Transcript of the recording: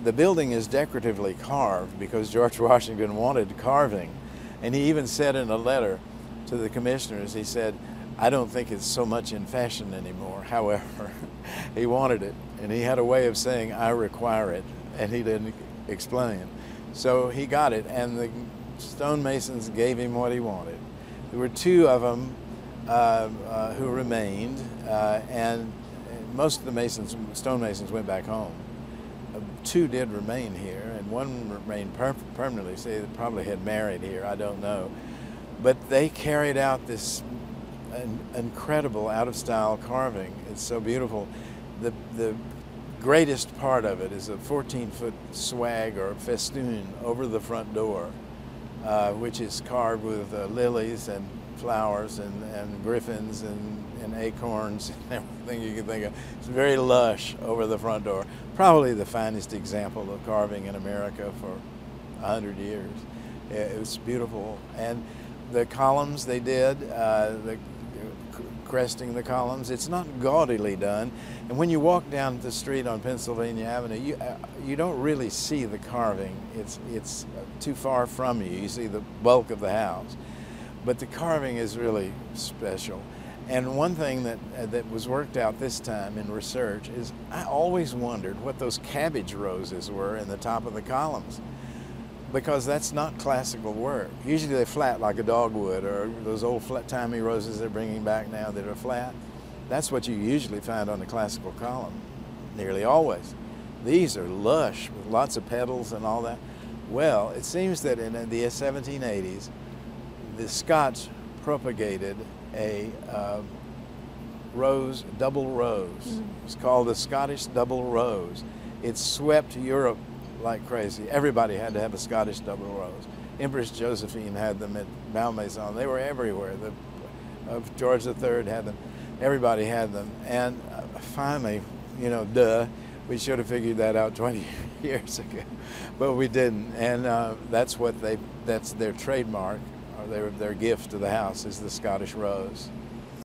the building is decoratively carved because George Washington wanted carving. And he even said in a letter to the commissioners, he said, I don't think it's so much in fashion anymore. However, he wanted it, and he had a way of saying, I require it, and he didn't explain. So he got it, and the stonemasons gave him what he wanted. There were two of them who remained, and most of the stonemasons went back home. Two did remain here, and one remained permanently. So they probably had married here, I don't know. But they carried out this incredible out-of-style carving. It's so beautiful. The greatest part of it is a 14-foot swag or festoon over the front door, which is carved with lilies and flowers and griffins and acorns and everything you can think of. It's very lush over the front door. Probably the finest example of carving in America for 100 years. It was beautiful. And the columns they did, cresting the columns, it's not gaudily done. And when you walk down the street on Pennsylvania Avenue, you don't really see the carving. It's too far from you. You see the bulk of the house. But the carving is really special. And one thing that was worked out this time in research is I always wondered what those cabbage roses were in the top of the columns, because that's not classical work. Usually they're flat like a dogwood, or those old flat-timey roses they're bringing back now that are flat. That's what you usually find on the classical column, nearly always. These are lush with lots of petals and all that. Well, it seems that in the 1780s, the Scots propagated a rose, double rose. It's called the Scottish double rose. It swept Europe like crazy. Everybody had to have a Scottish double rose. Empress Josephine had them at Malmaison. They were everywhere. George III had them. Everybody had them. And finally, you know, duh, we should have figured that out 20 years ago, but we didn't. And that's their trademark, or their gift to the house, is the Scottish rose.